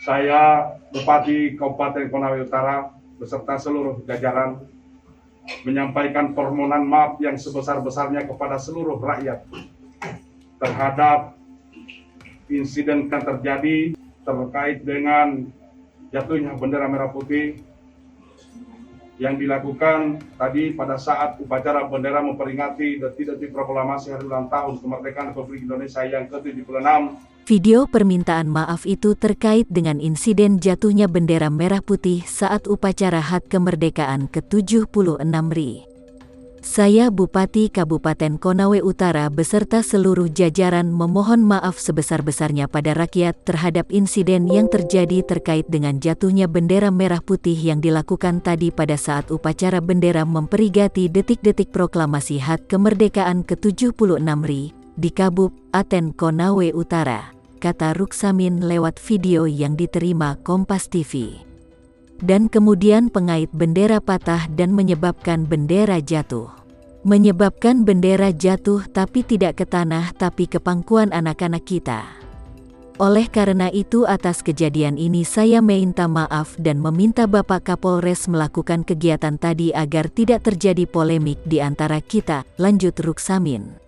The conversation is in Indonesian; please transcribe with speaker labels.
Speaker 1: Saya Bupati Kabupaten Konawe Utara beserta seluruh jajaran menyampaikan permohonan maaf yang sebesar-besarnya kepada seluruh rakyat terhadap insiden yang terjadi terkait dengan jatuhnya bendera merah putih yang dilakukan tadi pada saat upacara bendera memperingati detik-detik proklamasi hari ulang tahun kemerdekaan Republik Indonesia yang ke-76.
Speaker 2: Video permintaan maaf itu terkait dengan insiden jatuhnya bendera merah putih saat upacara HUT kemerdekaan ke-76 RI. Saya Bupati Kabupaten Konawe Utara beserta seluruh jajaran memohon maaf sebesar-besarnya pada rakyat terhadap insiden yang terjadi terkait dengan jatuhnya bendera merah putih yang dilakukan tadi pada saat upacara bendera memperingati detik-detik proklamasi HUT kemerdekaan ke-76 RI di Kabupaten Konawe Utara, kata Ruksamin lewat video yang diterima Kompas TV. Dan kemudian pengait bendera patah dan menyebabkan bendera jatuh. Menyebabkan bendera jatuh tapi tidak ke tanah tapi ke pangkuan anak-anak kita. Oleh karena itu atas kejadian ini saya minta maaf dan meminta Bapak Kapolres melakukan kegiatan tadi agar tidak terjadi polemik di antara kita, lanjut Ruksamin.